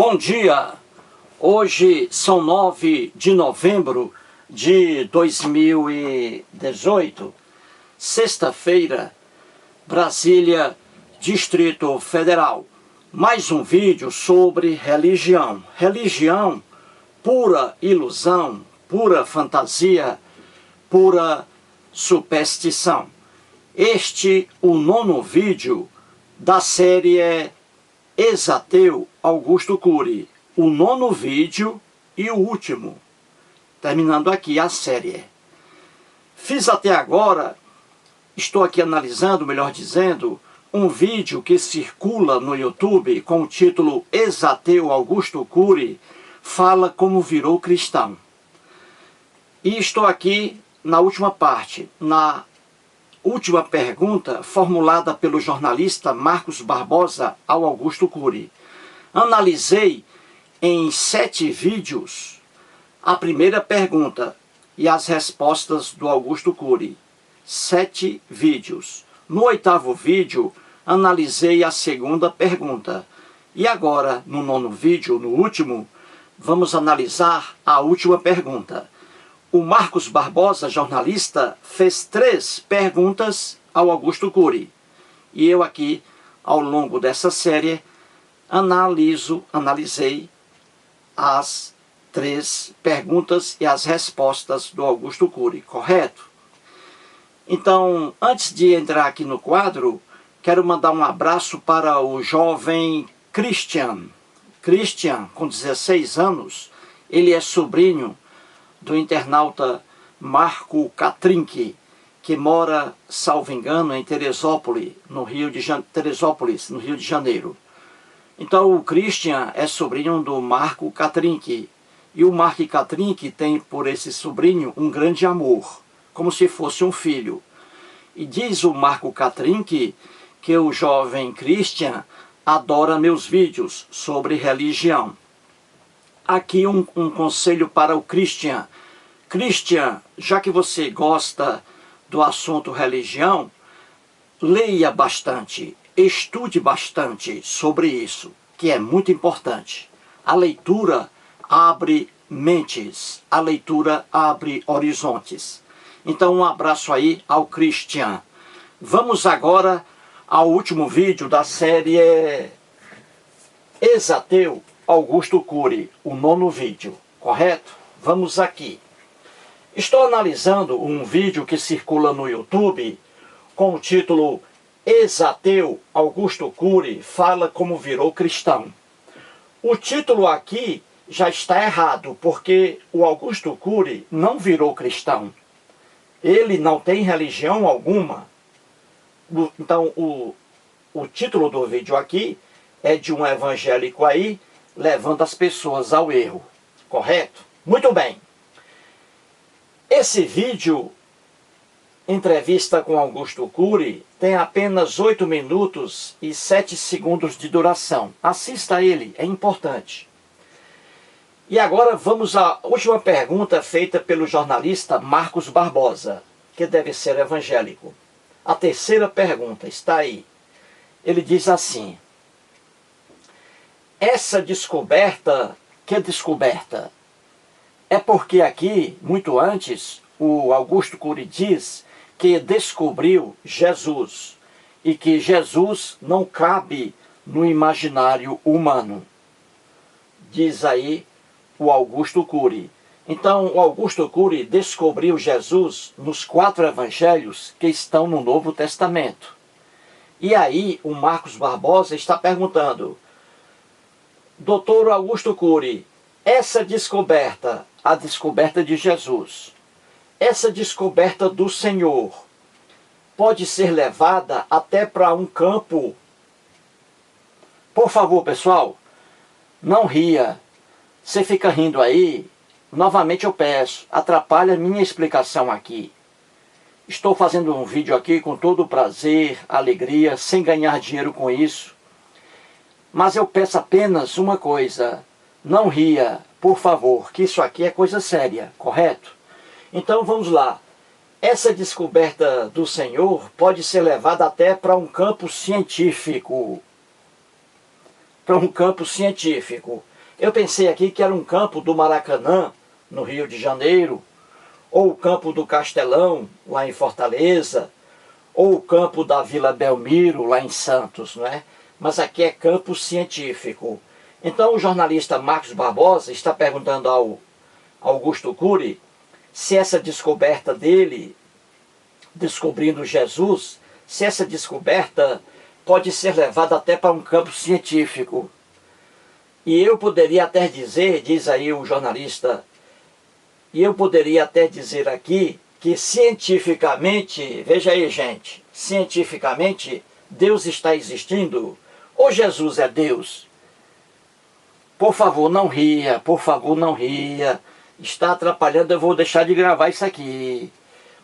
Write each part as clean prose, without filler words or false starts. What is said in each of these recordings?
Bom dia! Hoje são 9 de novembro de 2018, sexta-feira, Brasília, Distrito Federal. Mais um vídeo sobre religião. Religião, pura ilusão, pura fantasia, pura superstição. Este o 9º vídeo da série Ex-Ateu Augusto Cury. O 9º vídeo e o último. Terminando aqui a série. Fiz até agora, estou aqui analisando, melhor dizendo, um vídeo que circula no YouTube com o título Ex-Ateu Augusto Cury fala como virou cristão. E estou aqui na última parte, na última pergunta formulada pelo jornalista Marcos Barbosa ao Augusto Cury. Analisei em 7 vídeos a primeira pergunta e as respostas do Augusto Cury. 7 vídeos. No 8º vídeo, analisei a segunda pergunta. E agora, no 9º vídeo, no último, vamos analisar a última pergunta. O Marcos Barbosa, jornalista, fez 3 perguntas ao Augusto Cury. E eu aqui, ao longo dessa série, analisei as 3 perguntas e as respostas do Augusto Cury, correto? Então, antes de entrar aqui no quadro, quero mandar um abraço para o jovem Christian. Christian, com 16 anos, ele é sobrinho do internauta Marco Catrinck, que mora, salvo engano, em Teresópolis, no Rio de Janeiro. Então o Christian é sobrinho do Marco Catrinck, e o Marco Catrinck tem por esse sobrinho um grande amor, como se fosse um filho. E diz o Marco Catrinck que o jovem Christian adora meus vídeos sobre religião. Aqui um conselho para o Christian. Christian, já que você gosta do assunto religião, leia bastante, estude bastante sobre isso, que é muito importante. A leitura abre mentes, a leitura abre horizontes. Então um abraço aí ao Christian. Vamos agora ao último vídeo da série Ex-Ateu Augusto Cury, o 9º vídeo, correto? Vamos aqui. Estou analisando um vídeo que circula no YouTube com o título Ex-Ateu Augusto Cury fala como virou cristão. O título aqui já está errado, porque o Augusto Cury não virou cristão. Ele não tem religião alguma. Então o título do vídeo aqui é de um evangélico aí levando as pessoas ao erro, correto? Muito bem. Esse vídeo, entrevista com Augusto Cury, tem apenas 8 minutos e 7 segundos de duração. Assista ele, é importante. E agora vamos à última pergunta feita pelo jornalista Marcos Barbosa, que deve ser evangélico. A terceira pergunta está aí. Ele diz assim: essa descoberta, que descoberta? É porque aqui, muito antes, o Augusto Cury diz que descobriu Jesus e que Jesus não cabe no imaginário humano. Diz aí o Augusto Cury. Então, o Augusto Cury descobriu Jesus nos 4 evangelhos que estão no Novo Testamento. E aí, o Marcos Barbosa está perguntando: Doutor Augusto Cury, essa descoberta, a descoberta de Jesus, essa descoberta do Senhor, pode ser levada até para um campo? Por favor, pessoal, não ria. Você fica rindo aí, novamente eu peço, atrapalha a minha explicação aqui. Estou fazendo um vídeo aqui com todo o prazer, alegria, sem ganhar dinheiro com isso. Mas eu peço apenas uma coisa: não ria, por favor, que isso aqui é coisa séria, correto? Então vamos lá. Essa descoberta do Senhor pode ser levada até para um campo científico. para um campo científico. Eu pensei aqui que era um campo do Maracanã, no Rio de Janeiro, ou o campo do Castelão, lá em Fortaleza, ou o campo da Vila Belmiro, lá em Santos, não é? Mas aqui é campo científico. Então o jornalista Marcos Barbosa está perguntando ao Augusto Cury se essa descoberta dele, descobrindo Jesus, se essa descoberta pode ser levada até para um campo científico. E eu poderia até dizer, diz aí o jornalista, e eu poderia até dizer aqui que cientificamente, veja aí gente, cientificamente Deus está existindo, ou Jesus é Deus? Por favor, não ria, por favor, não ria, está atrapalhando, eu vou deixar de gravar isso aqui.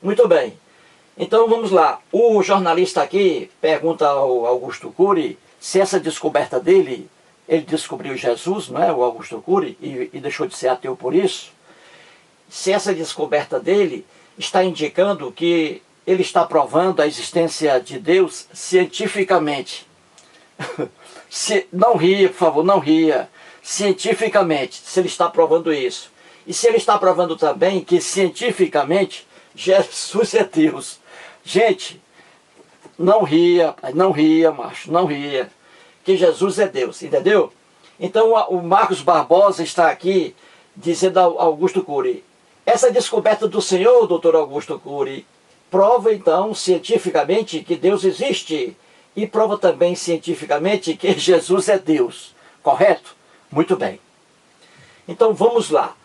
Muito bem, então vamos lá, o jornalista aqui pergunta ao Augusto Cury se essa descoberta dele, ele descobriu Jesus, não é, o Augusto Cury, e deixou de ser ateu por isso, se essa descoberta dele está indicando que ele está provando a existência de Deus cientificamente. Não ria, por favor, não ria. Cientificamente, se ele está provando isso. E se ele está provando também que cientificamente Jesus é Deus. Gente, não ria, não ria, macho, não ria. Que Jesus é Deus, entendeu? Então o Marcos Barbosa está aqui dizendo ao Augusto Cury, essa descoberta do senhor, doutor Augusto Cury, prova então cientificamente que Deus existe e prova também cientificamente que Jesus é Deus, correto? Muito bem. Então vamos lá.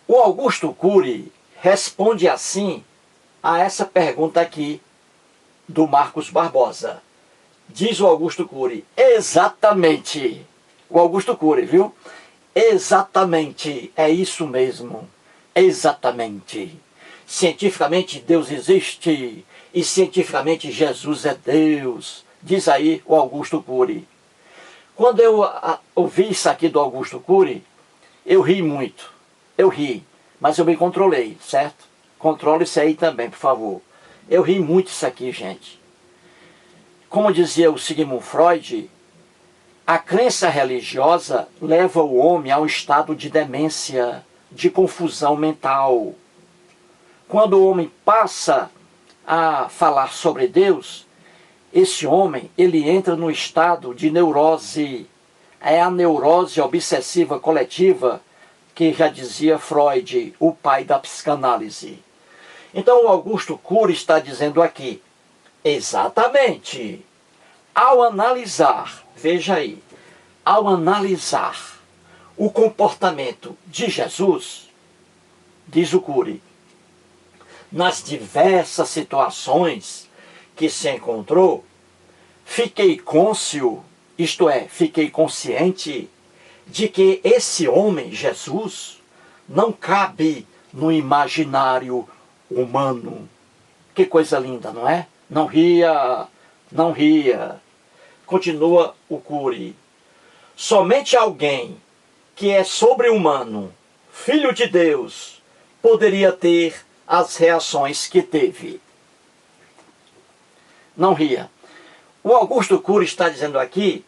O Augusto Cury responde assim a essa pergunta aqui do Marcos Barbosa. Diz o Augusto Cury, exatamente, o Augusto Cury, viu? Exatamente, é isso mesmo, exatamente. Cientificamente Deus existe e cientificamente Jesus é Deus, diz aí o Augusto Cury. Quando eu ouvi isso aqui do Augusto Cury, eu ri muito, eu ri, mas eu me controlei, certo? Controle isso aí também, por favor. Eu ri muito isso aqui, gente. Como dizia o Sigmund Freud, a crença religiosa leva o homem a um estado de demência, de confusão mental. Quando o homem passa a falar sobre Deus, esse homem, ele entra no estado de neurose. É a neurose obsessiva coletiva, que já dizia Freud, o pai da psicanálise. Então o Augusto Cury está dizendo aqui, exatamente, ao analisar, veja aí, ao analisar o comportamento de Jesus, diz o Cury, nas diversas situações que se encontrou, fiquei cônscio, isto é, fiquei consciente de que esse homem, Jesus, não cabe no imaginário humano. Que coisa linda, não é? Não ria, não ria. Continua o Cury. Somente alguém que é sobre-humano, filho de Deus, poderia ter as reações que teve. Não ria. O Augusto Cury está dizendo aqui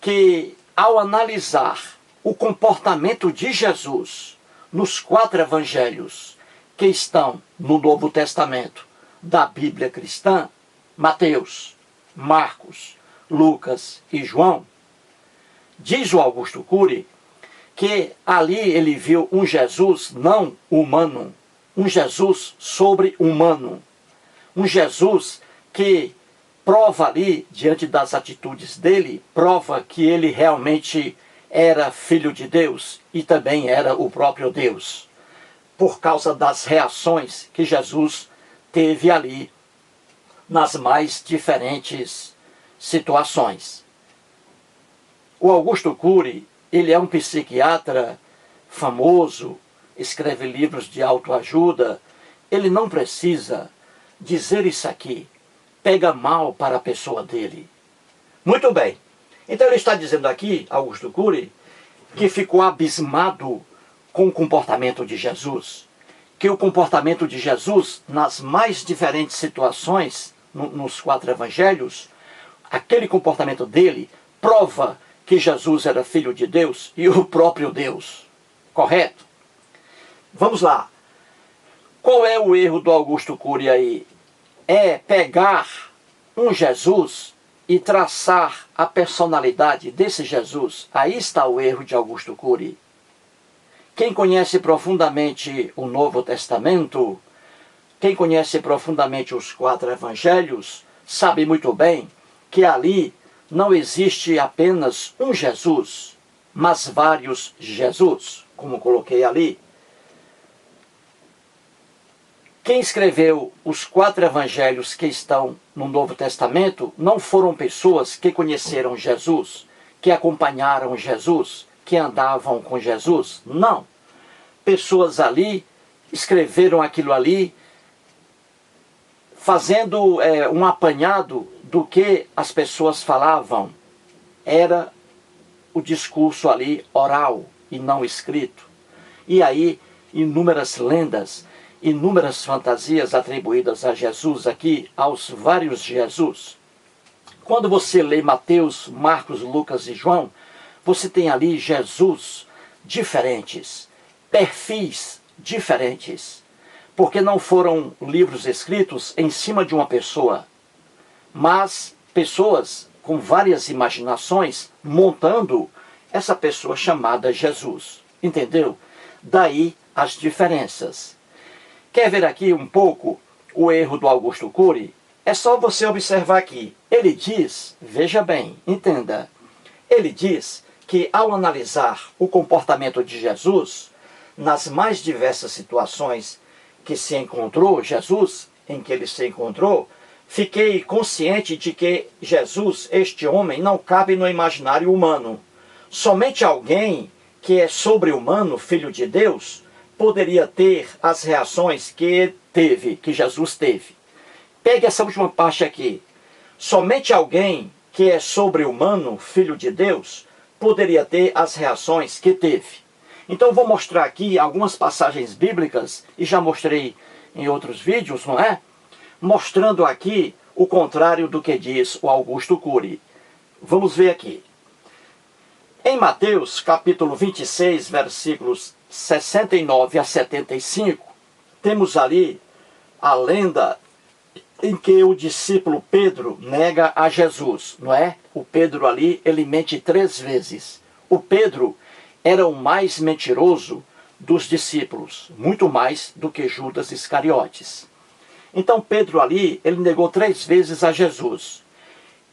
que, ao analisar o comportamento de Jesus nos 4 evangelhos que estão no Novo Testamento da Bíblia cristã, Mateus, Marcos, Lucas e João, diz o Augusto Cury que ali ele viu um Jesus não humano, um Jesus sobre-humano, um Jesus que prova ali, diante das atitudes dele, prova que ele realmente era filho de Deus e também era o próprio Deus, por causa das reações que Jesus teve ali nas mais diferentes situações. O Augusto Cury, ele é um psiquiatra famoso, escreve livros de autoajuda, ele não precisa dizer isso aqui, pega mal para a pessoa dele. Muito bem, então ele está dizendo aqui, Augusto Cury, que ficou abismado com o comportamento de Jesus, que o comportamento de Jesus, nas mais diferentes situações, nos 4 evangelhos, aquele comportamento dele prova que Jesus era filho de Deus e o próprio Deus. Correto? Vamos lá. Qual é o erro do Augusto Cury aí? É pegar um Jesus e traçar a personalidade desse Jesus. Aí está o erro de Augusto Cury. Quem conhece profundamente o Novo Testamento, quem conhece profundamente os 4 evangelhos, sabe muito bem que ali não existe apenas um Jesus, mas vários Jesus, como coloquei ali. Quem escreveu os 4 evangelhos que estão no Novo Testamento não foram pessoas que conheceram Jesus, que acompanharam Jesus, que andavam com Jesus. Não. Pessoas ali escreveram aquilo ali, fazendo um apanhado do que as pessoas falavam. Era o discurso ali oral e não escrito. E aí, inúmeras lendas, inúmeras fantasias atribuídas a Jesus aqui, aos vários Jesus. Quando você lê Mateus, Marcos, Lucas e João, você tem ali Jesus diferentes, perfis diferentes, porque não foram livros escritos em cima de uma pessoa, mas pessoas com várias imaginações montando essa pessoa chamada Jesus. Entendeu? Daí as diferenças. Quer ver aqui um pouco o erro do Augusto Cury? É só você observar aqui. Ele diz, veja bem, entenda, ele diz que ao analisar o comportamento de Jesus, nas mais diversas situações que se encontrou Jesus, em que ele se encontrou, fiquei consciente de que Jesus, este homem, não cabe no imaginário humano. Somente alguém que é sobre-humano, filho de Deus, poderia ter as reações que teve, que Jesus teve. Pegue essa última parte aqui. Somente alguém que é sobre-humano, filho de Deus, poderia ter as reações que teve. Então vou mostrar aqui algumas passagens bíblicas, e já mostrei em outros vídeos, não é? Mostrando aqui o contrário do que diz o Augusto Cury. Vamos ver aqui. Em Mateus, capítulo 26, versículos 69 a 75, temos ali a lenda em que o discípulo Pedro nega a Jesus, não é? O Pedro ali, ele mente 3 vezes. O Pedro era o mais mentiroso dos discípulos, muito mais do que Judas Iscariotes. Então Pedro ali, ele negou 3 vezes a Jesus.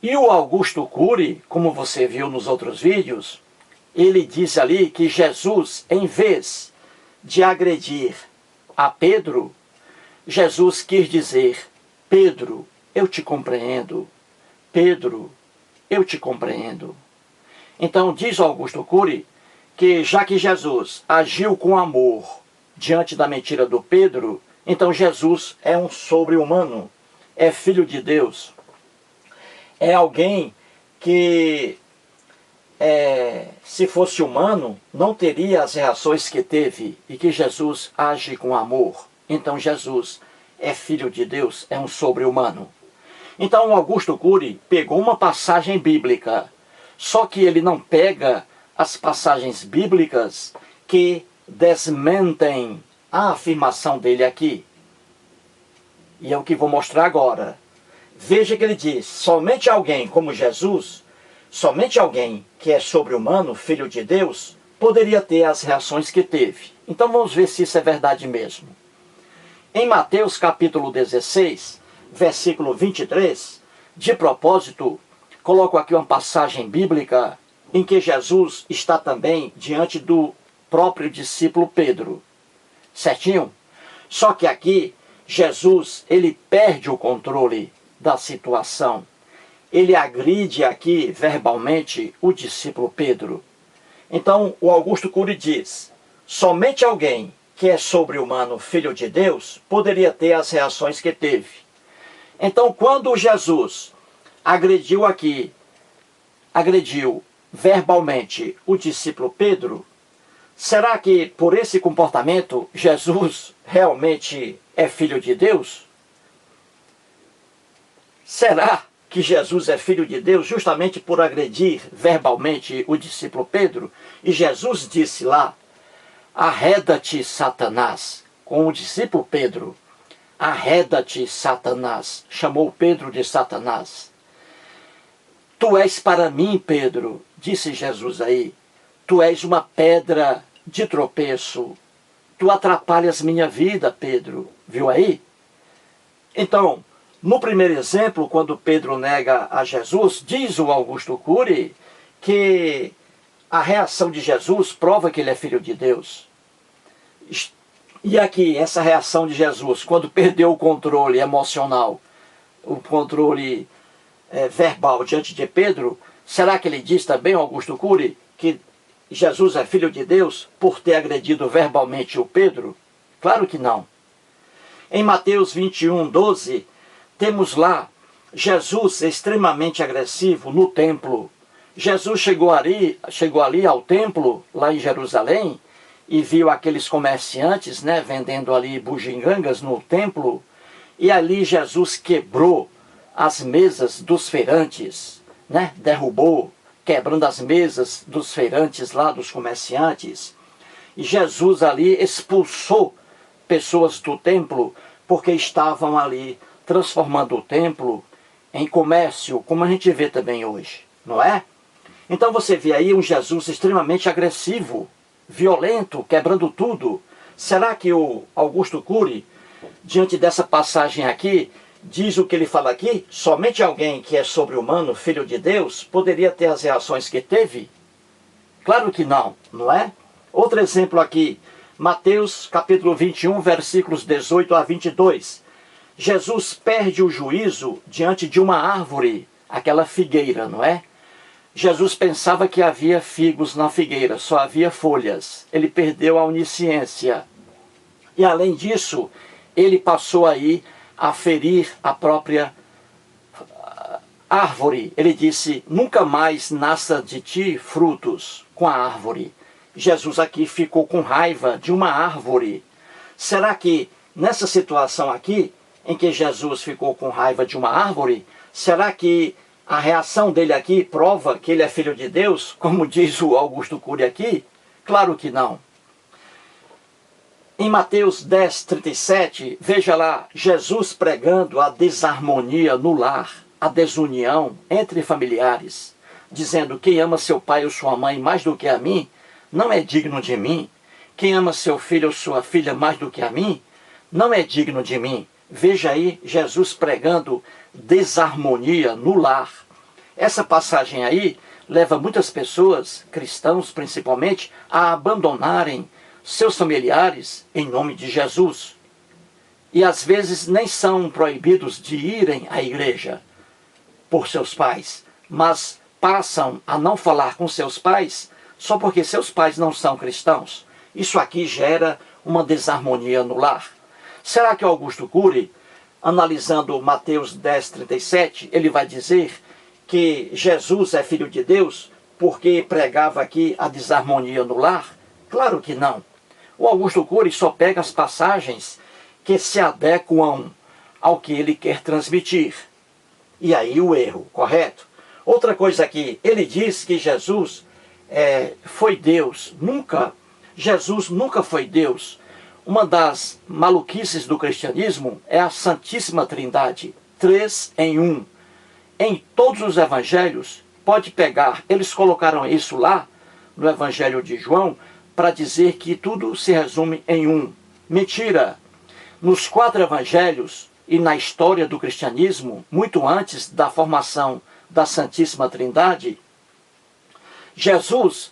E o Augusto Cury, como você viu nos outros vídeos, ele diz ali que Jesus, em vez de agredir a Pedro, Jesus quis dizer: Pedro, eu te compreendo. Pedro, eu te compreendo. Então diz Augusto Cury que já que Jesus agiu com amor diante da mentira do Pedro, então Jesus é um sobre-humano, é filho de Deus, é alguém que se fosse humano, não teria as reações que teve, e que Jesus age com amor. Então Jesus é filho de Deus, é um sobre-humano. Então Augusto Cury pegou uma passagem bíblica, só que ele não pega as passagens bíblicas que desmentem a afirmação dele aqui. E é o que vou mostrar agora. Veja que ele diz: somente alguém como Jesus, somente alguém que é sobre-humano, filho de Deus, poderia ter as reações que teve. Então vamos ver se isso é verdade mesmo. Em Mateus capítulo 16, versículo 23, de propósito, coloco aqui uma passagem bíblica em que Jesus está também diante do próprio discípulo Pedro. Certinho? Só que aqui, Jesus, ele perde o controle da situação. Ele agride aqui verbalmente o discípulo Pedro. Então, o Augusto Cury diz: somente alguém que é sobre-humano, filho de Deus, poderia ter as reações que teve. Então, quando Jesus agrediu verbalmente o discípulo Pedro, será que por esse comportamento Jesus realmente é filho de Deus? Será que Jesus é filho de Deus justamente por agredir verbalmente o discípulo Pedro. E Jesus disse lá, arreda-te, Satanás, com o discípulo Pedro. Arreda-te, Satanás. Chamou Pedro de Satanás. Tu és para mim, Pedro, disse Jesus aí, tu és uma pedra de tropeço. Tu atrapalhas minha vida, Pedro. Viu aí? Então, no primeiro exemplo, quando Pedro nega a Jesus, diz o Augusto Cury que a reação de Jesus prova que ele é filho de Deus. E aqui, essa reação de Jesus, quando perdeu o controle emocional, o controle verbal diante de Pedro, será que ele diz também, Augusto Cury, que Jesus é filho de Deus por ter agredido verbalmente o Pedro? Claro que não. Em Mateus 21, 12, temos lá Jesus extremamente agressivo no templo. Jesus chegou ali ao templo, lá em Jerusalém, e viu aqueles comerciantes, né, vendendo ali bugigangas no templo, e ali Jesus quebrou as mesas dos feirantes, né, derrubou, quebrando as mesas dos feirantes lá, dos comerciantes. E Jesus ali expulsou pessoas do templo, porque estavam ali transformando o templo em comércio, como a gente vê também hoje, não é? Então você vê aí um Jesus extremamente agressivo, violento, quebrando tudo. Será que o Augusto Cury, diante dessa passagem aqui, diz o que ele fala aqui? Somente alguém que é sobre-humano, filho de Deus, poderia ter as reações que teve? Claro que não, não é? Outro exemplo aqui, Mateus capítulo 21, versículos 18 a 22. Jesus perde o juízo diante de uma árvore, aquela figueira, não é? Jesus pensava que havia figos na figueira, só havia folhas. Ele perdeu a onisciência. E além disso, ele passou aí a ferir a própria árvore. Ele disse, nunca mais nasça de ti frutos com a árvore. Jesus aqui ficou com raiva de uma árvore. Será que nessa situação aqui, em que Jesus ficou com raiva de uma árvore, será que a reação dele aqui prova que ele é filho de Deus, como diz o Augusto Cury aqui? Claro que não. Em Mateus 10, 37, veja lá, Jesus pregando a desarmonia no lar, a desunião entre familiares, dizendo, quem ama seu pai ou sua mãe mais do que a mim, não é digno de mim. Quem ama seu filho ou sua filha mais do que a mim, não é digno de mim. Veja aí, Jesus pregando desarmonia no lar. Essa passagem aí leva muitas pessoas, cristãos principalmente, a abandonarem seus familiares em nome de Jesus. E às vezes nem são proibidos de irem à igreja por seus pais, mas passam a não falar com seus pais só porque seus pais não são cristãos. Isso aqui gera uma desarmonia no lar. Será que Augusto Cury, analisando Mateus 10, 37, ele vai dizer que Jesus é filho de Deus porque pregava aqui a desarmonia no lar? Claro que não. O Augusto Cury só pega as passagens que se adequam ao que ele quer transmitir. E aí o erro, correto? Outra coisa aqui, ele diz que Jesus foi Deus. Jesus nunca foi Deus. Uma das maluquices do cristianismo é a Santíssima Trindade, 3 em 1. Em todos os evangelhos, pode pegar, eles colocaram isso lá no Evangelho de João, para dizer que tudo se resume em um. Mentira! Nos 4 evangelhos e na história do cristianismo, muito antes da formação da Santíssima Trindade, Jesus,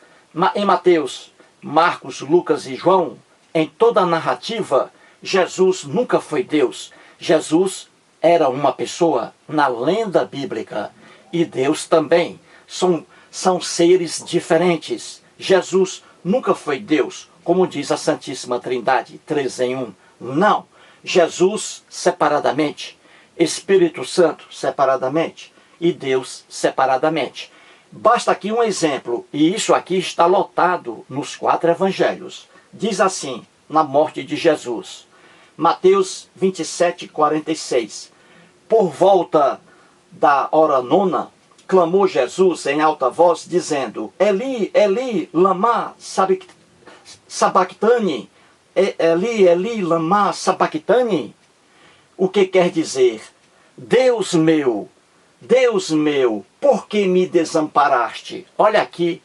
em Mateus, Marcos, Lucas e João, em toda a narrativa, Jesus nunca foi Deus. Jesus era uma pessoa na lenda bíblica. E Deus também. São seres diferentes. Jesus nunca foi Deus, como diz a Santíssima Trindade, 3 em 1. Não. Jesus separadamente. Espírito Santo separadamente. E Deus separadamente. Basta aqui um exemplo. E isso aqui está lotado nos 4 evangelhos. Diz assim, na morte de Jesus, Mateus 27, 46. Por volta da hora nona, clamou Jesus em alta voz, dizendo: Eli, Eli, lama sabachthani. Eli, Eli, lama sabachthani. O que quer dizer? Deus meu, por que me desamparaste? Olha aqui,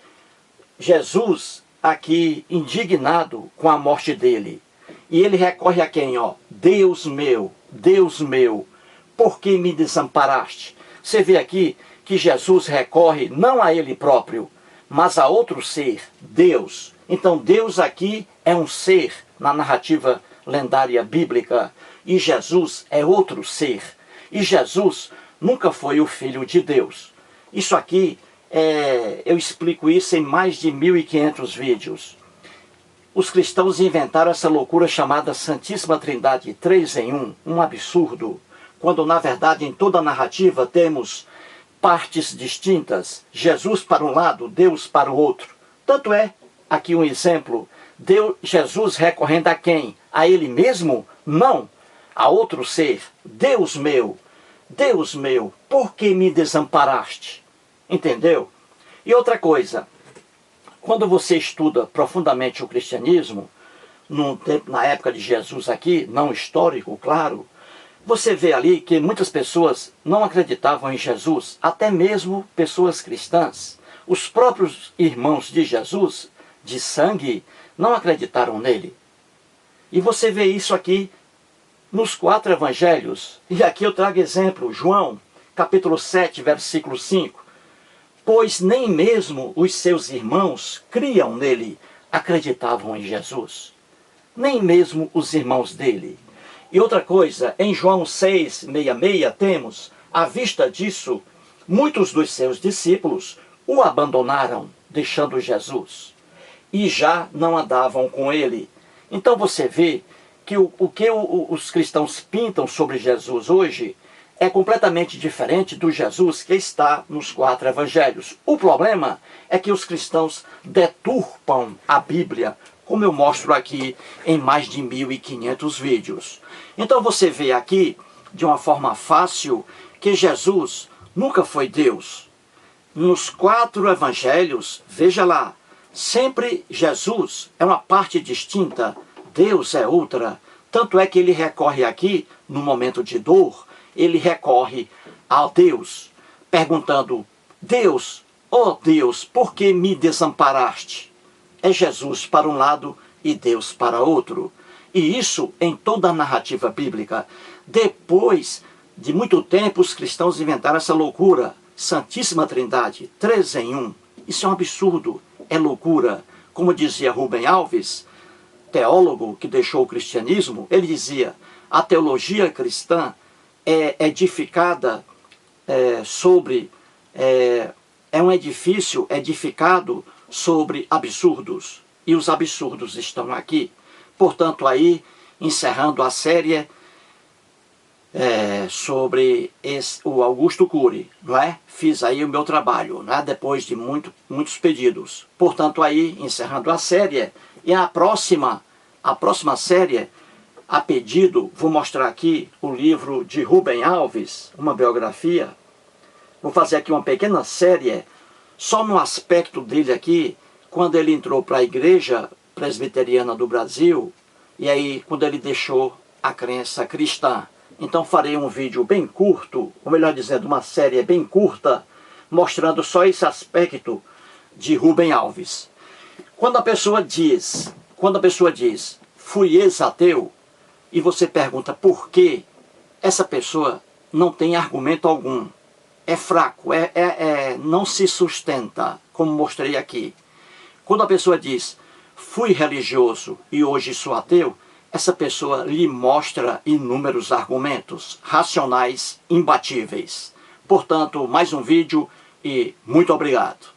Jesus aqui indignado com a morte dele. E ele recorre a quem? Deus meu, por que me desamparaste? Você vê aqui que Jesus recorre não a ele próprio, mas a outro ser, Deus. Então Deus aqui é um ser na narrativa lendária bíblica, e Jesus é outro ser. E Jesus nunca foi o Filho de Deus. Isso aqui, eu explico isso em mais de 1.500 vídeos. Os cristãos inventaram essa loucura chamada Santíssima Trindade 3 em 1, um absurdo, quando na verdade em toda a narrativa temos partes distintas, Jesus para um lado, Deus para o outro. Tanto é, aqui um exemplo, Jesus recorrendo a quem? A ele mesmo? Não, a outro ser. Deus meu, por que me desamparaste? Entendeu? E outra coisa, quando você estuda profundamente o cristianismo, na época de Jesus aqui, não histórico, claro, você vê ali que muitas pessoas não acreditavam em Jesus, até mesmo pessoas cristãs. Os próprios irmãos de Jesus, de sangue, não acreditaram nele. E você vê isso aqui nos 4 evangelhos. E aqui eu trago exemplo, João, capítulo 7, versículo 5. Pois nem mesmo os seus irmãos criam nele, acreditavam em Jesus. Nem mesmo os irmãos dele. E outra coisa, em João 6,66 temos, à vista disso, muitos dos seus discípulos o abandonaram, deixando Jesus, e já não andavam com ele. Então você vê que o que os cristãos pintam sobre Jesus hoje é completamente diferente do Jesus que está nos 4 evangelhos. O problema é que os cristãos deturpam a Bíblia, como eu mostro aqui em mais de 1.500 vídeos. Então você vê aqui, de uma forma fácil, que Jesus nunca foi Deus. Nos 4 evangelhos, veja lá, sempre Jesus é uma parte distinta, Deus é outra. Tanto é que ele recorre aqui, no momento de dor, ele recorre a Deus, perguntando: Deus, Deus, por que me desamparaste? É Jesus para um lado e Deus para outro. E isso em toda a narrativa bíblica. Depois de muito tempo, os cristãos inventaram essa loucura. Santíssima Trindade, 3 em 1. Isso é um absurdo, é loucura. Como dizia Rubem Alves, teólogo que deixou o cristianismo, ele dizia: a teologia cristã é edificada é um edifício edificado sobre absurdos. E os absurdos estão aqui. Portanto, aí, encerrando a série sobre o Augusto Cury, não é? Fiz aí o meu trabalho, não é? Depois de muitos pedidos. Portanto, aí, encerrando a série, e a próxima série, a pedido, vou mostrar aqui o livro de Rubem Alves, uma biografia. Vou fazer aqui uma pequena série, só no aspecto dele aqui, quando ele entrou para a Igreja Presbiteriana do Brasil, e aí quando ele deixou a crença cristã. Então farei um vídeo bem curto, ou melhor dizendo, uma série bem curta, mostrando só esse aspecto de Rubem Alves. Quando a pessoa diz, fui ex-ateu, e você pergunta por quê, essa pessoa não tem argumento algum. É fraco, não se sustenta, como mostrei aqui. Quando a pessoa diz, fui religioso e hoje sou ateu, essa pessoa lhe mostra inúmeros argumentos racionais, imbatíveis. Portanto, mais um vídeo e muito obrigado.